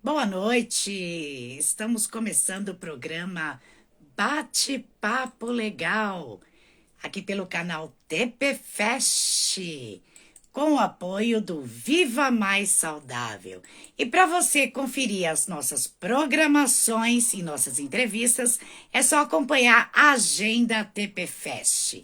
Boa noite! Estamos começando o programa Bate-Papo Legal, aqui pelo canal TP Fest, com o apoio do Viva Mais Saudável. E para você conferir as nossas programações e nossas entrevistas, é só acompanhar a agenda TP Fest.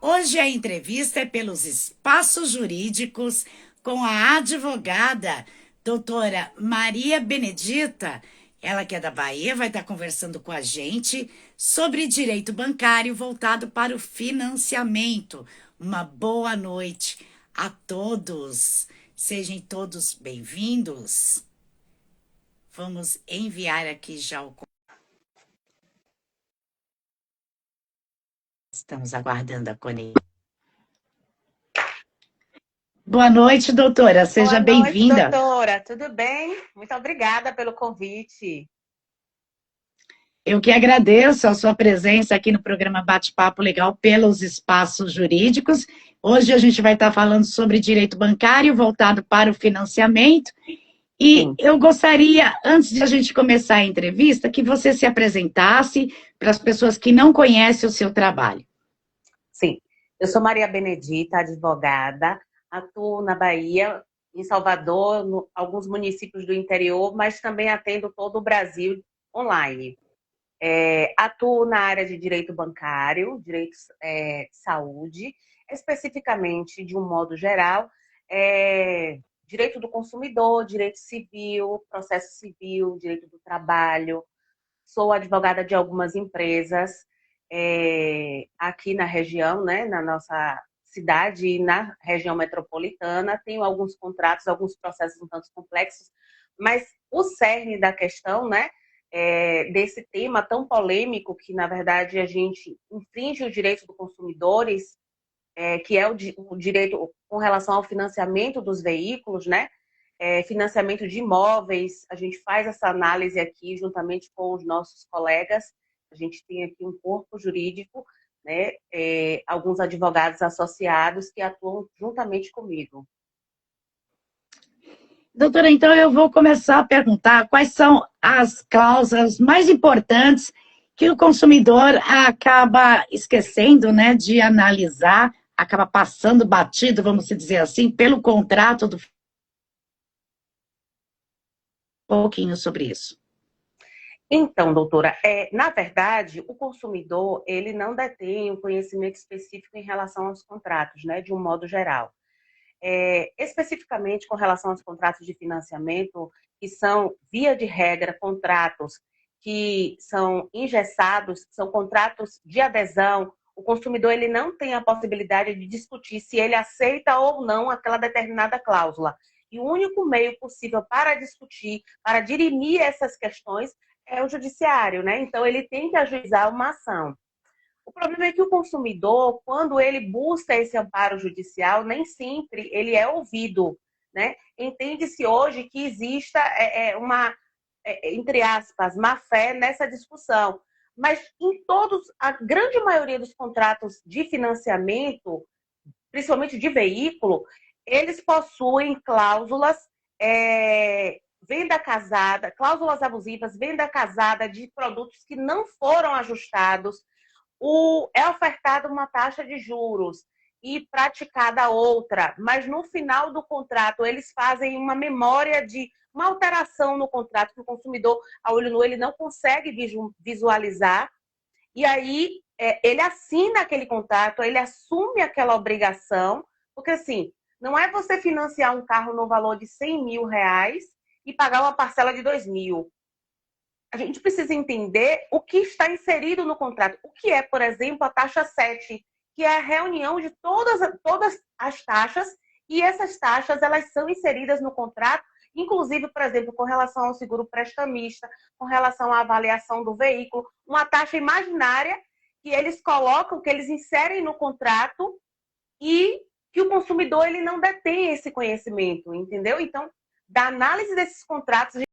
Hoje a entrevista é pelos espaços jurídicos com a advogada doutora Maria Benedita, ela que é da Bahia, vai estar conversando com a gente sobre direito bancário voltado para o financiamento. Uma boa noite a todos. Sejam todos bem-vindos. Vamos enviar aqui já o. Estamos aguardando a conexão. Boa noite, doutora. Boa Seja noite, bem-vinda. doutora. Tudo bem? Muito obrigada pelo convite. Eu que agradeço a sua presença aqui no programa Bate-Papo Legal pelos espaços jurídicos. Hoje a gente vai estar falando sobre direito bancário voltado para o financiamento. E Sim, eu gostaria, antes de a gente começar a entrevista, que você se apresentasse para as pessoas que não conhecem o seu trabalho. sim. Eu sou Maria Benedita, advogada, atuo na Bahia, em Salvador, alguns municípios do interior, mas também atendo todo o Brasil online. Atuo na área de direito bancário, direito de saúde, especificamente, de um modo geral, direito do consumidor, direito civil, processo civil, direito do trabalho. Sou advogada de algumas empresas aqui na região, né, na nossa cidade e na região metropolitana. Tenho alguns contratos, alguns processos um tanto complexos, mas o cerne da questão, né, desse tema tão polêmico que, na verdade, a gente infringe o direito dos consumidores, que é o direito com relação ao financiamento dos veículos, né? Financiamento de imóveis, a gente faz essa análise aqui juntamente com os nossos colegas, a gente tem aqui um corpo jurídico, né? Alguns advogados associados que atuam juntamente comigo. Doutora, então eu vou começar a perguntar quais são as cláusulas mais importantes que o consumidor acaba esquecendo, né, de analisar, acaba passando batido, vamos dizer assim, pelo contrato do pouquinho sobre isso. Então, doutora, na verdade, o consumidor ele não detém um conhecimento específico em relação aos contratos, né, de um modo geral. Especificamente com relação aos contratos de financiamento, que são, via de regra, contratos que são engessados, são contratos de adesão, o consumidor ele não tem a possibilidade de discutir se ele aceita ou não aquela determinada cláusula. E o único meio possível para discutir, para dirimir essas questões, é o judiciário, né? Então, ele tem que ajuizar uma ação. O problema é que o consumidor, quando ele busca esse amparo judicial, nem sempre ele é ouvido, né? Entende-se hoje que exista uma, entre aspas, má-fé nessa discussão. Mas em todos, a grande maioria dos contratos de financiamento, principalmente de veículo, eles possuem cláusulas, venda casada, cláusulas abusivas, venda casada de produtos que não foram ajustados, é ofertada uma taxa de juros e praticada outra, mas no final do contrato eles fazem uma memória de uma alteração no contrato que o consumidor, a olho nu, ele não consegue visualizar, e aí ele assina aquele contrato, ele assume aquela obrigação, porque assim, não é você financiar um carro no valor de 100 mil reais e pagar uma parcela de 2 mil. A gente precisa entender o que está inserido no contrato. O que é, por exemplo, a taxa 7, que é a reunião de todas as taxas, e essas taxas elas são inseridas no contrato, inclusive, por exemplo, com relação ao seguro prestamista, com relação à avaliação do veículo, uma taxa imaginária que eles colocam, que eles inserem no contrato e que o consumidor ele não detém esse conhecimento, entendeu? Então, da análise desses contratos,